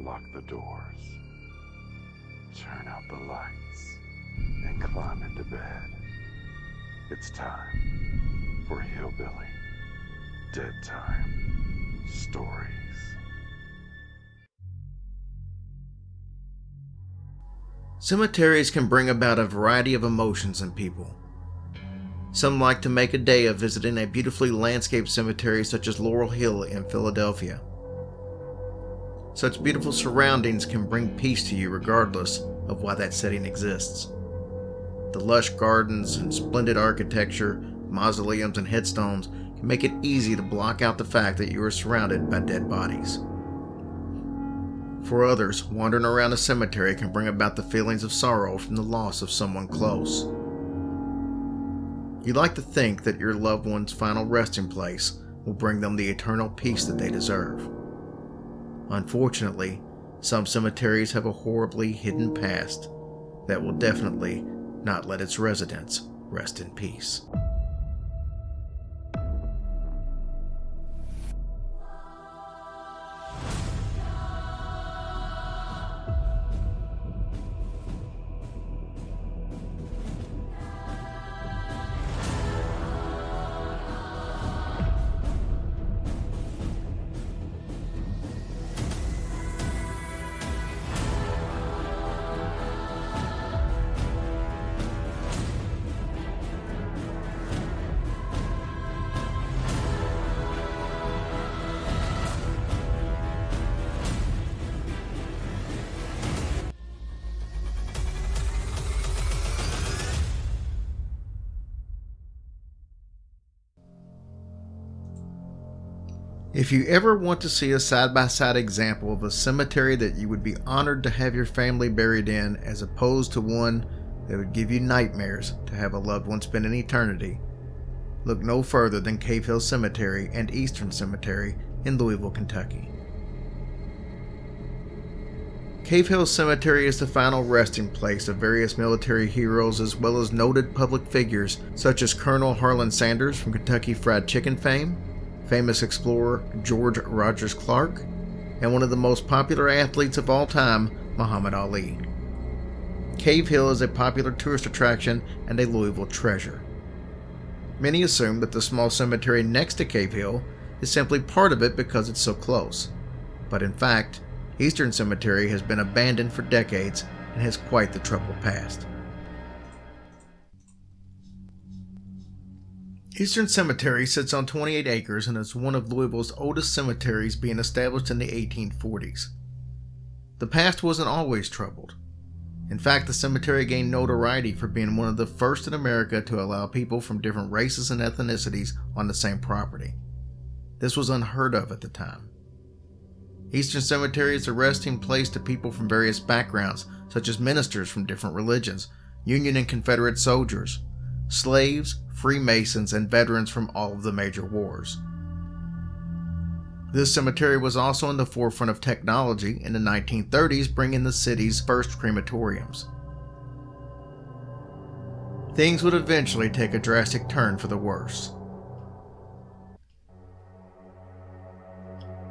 Lock the doors, turn out the lights, and climb into bed. It's time for Hillbilly Deadtime Stories. Cemeteries can bring about a variety of emotions in people. Some like to make a day of visiting a beautifully landscaped cemetery such as Laurel Hill in Philadelphia. Such beautiful surroundings can bring peace to you regardless of why that setting exists. The lush gardens and splendid architecture, mausoleums and headstones can make it easy to block out the fact that you are surrounded by dead bodies. For others, wandering around a cemetery can bring about the feelings of sorrow from the loss of someone close. You like to think that your loved one's final resting place will bring them the eternal peace that they deserve. Unfortunately, some cemeteries have a horribly hidden past that will definitely not let its residents rest in peace. If you ever want to see a side-by-side example of a cemetery that you would be honored to have your family buried in as opposed to one that would give you nightmares to have a loved one spend an eternity, look no further than Cave Hill Cemetery and Eastern Cemetery in Louisville, Kentucky. Cave Hill Cemetery is the final resting place of various military heroes as well as noted public figures such as Colonel Harlan Sanders from Kentucky Fried Chicken fame, famous explorer George Rogers Clark, and one of the most popular athletes of all time, Muhammad Ali. Cave Hill is a popular tourist attraction and a Louisville treasure. Many assume that the small cemetery next to Cave Hill is simply part of it because it's so close, but in fact, Eastern Cemetery has been abandoned for decades and has quite the troubled past. Eastern Cemetery sits on 28 acres and is one of Louisville's oldest cemeteries, being established in the 1840s. The past wasn't always troubled. In fact, the cemetery gained notoriety for being one of the first in America to allow people from different races and ethnicities on the same property. This was unheard of at the time. Eastern Cemetery is a resting place to people from various backgrounds, such as ministers from different religions, Union and Confederate soldiers, slaves, Freemasons, and veterans from all of the major wars. This cemetery was also in the forefront of technology in the 1930s, bringing the city's first crematoriums. Things would eventually take a drastic turn for the worse.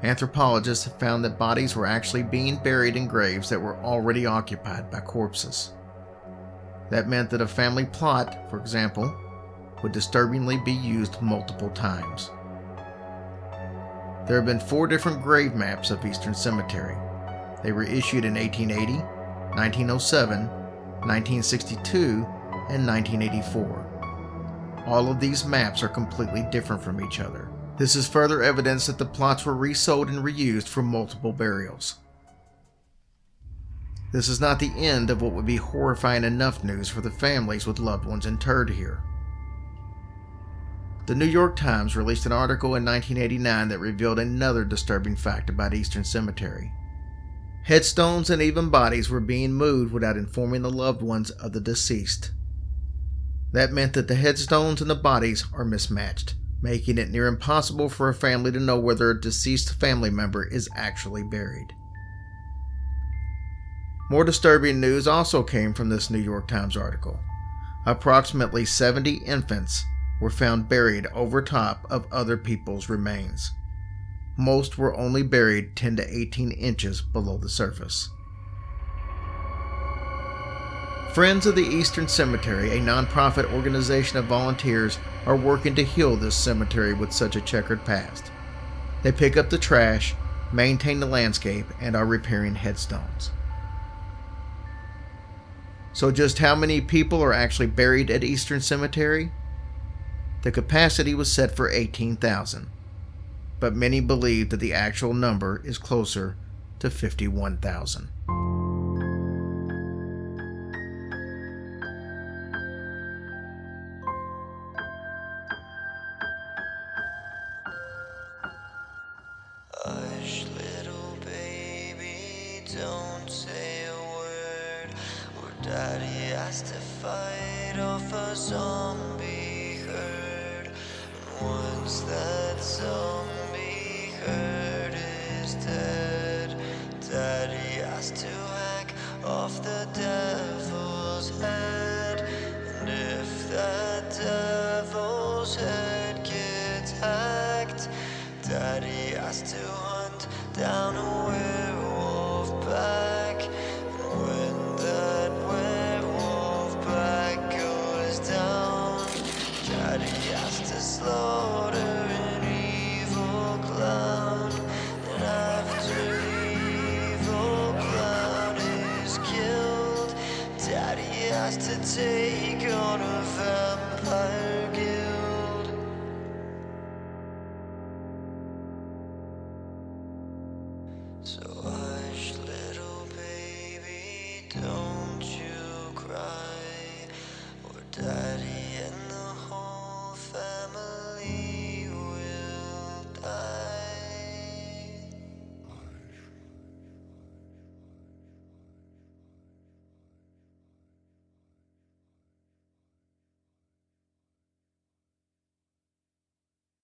Anthropologists have found that bodies were actually being buried in graves that were already occupied by corpses. That meant that a family plot, for example, would disturbingly be used multiple times. There have been 4 different grave maps of Eastern Cemetery. They were issued in 1880, 1907, 1962, and 1984. All of these maps are completely different from each other. This is further evidence that the plots were resold and reused for multiple burials. This is not the end of what would be horrifying enough news for the families with loved ones interred here. The New York Times released an article in 1989 that revealed another disturbing fact about Eastern Cemetery. Headstones and even bodies were being moved without informing the loved ones of the deceased. That meant that the headstones and the bodies are mismatched, making it near impossible for a family to know whether a deceased family member is actually buried. More disturbing news also came from this New York Times article. Approximately 70 infants were found buried over top of other people's remains. Most were only buried 10 to 18 inches below the surface. Friends of the Eastern Cemetery, a nonprofit organization of volunteers, are working to heal this cemetery with such a checkered past. They pick up the trash, maintain the landscape, and are repairing headstones. So just how many people are actually buried at Eastern Cemetery? The capacity was set for 18,000, but many believe that the actual number is closer to 51,000. Hush, little baby, don't say a word. Or daddy has to fight off a zombie herd. And once that zombie herd is dead, daddy has to hack off the devil's head. And if that devil's head gets hacked, daddy has to hunt down a werewolf pack. And when that werewolf pack goes down, daddy has to slaughter an evil clown. And after the evil clown is killed, daddy has to take on a vampire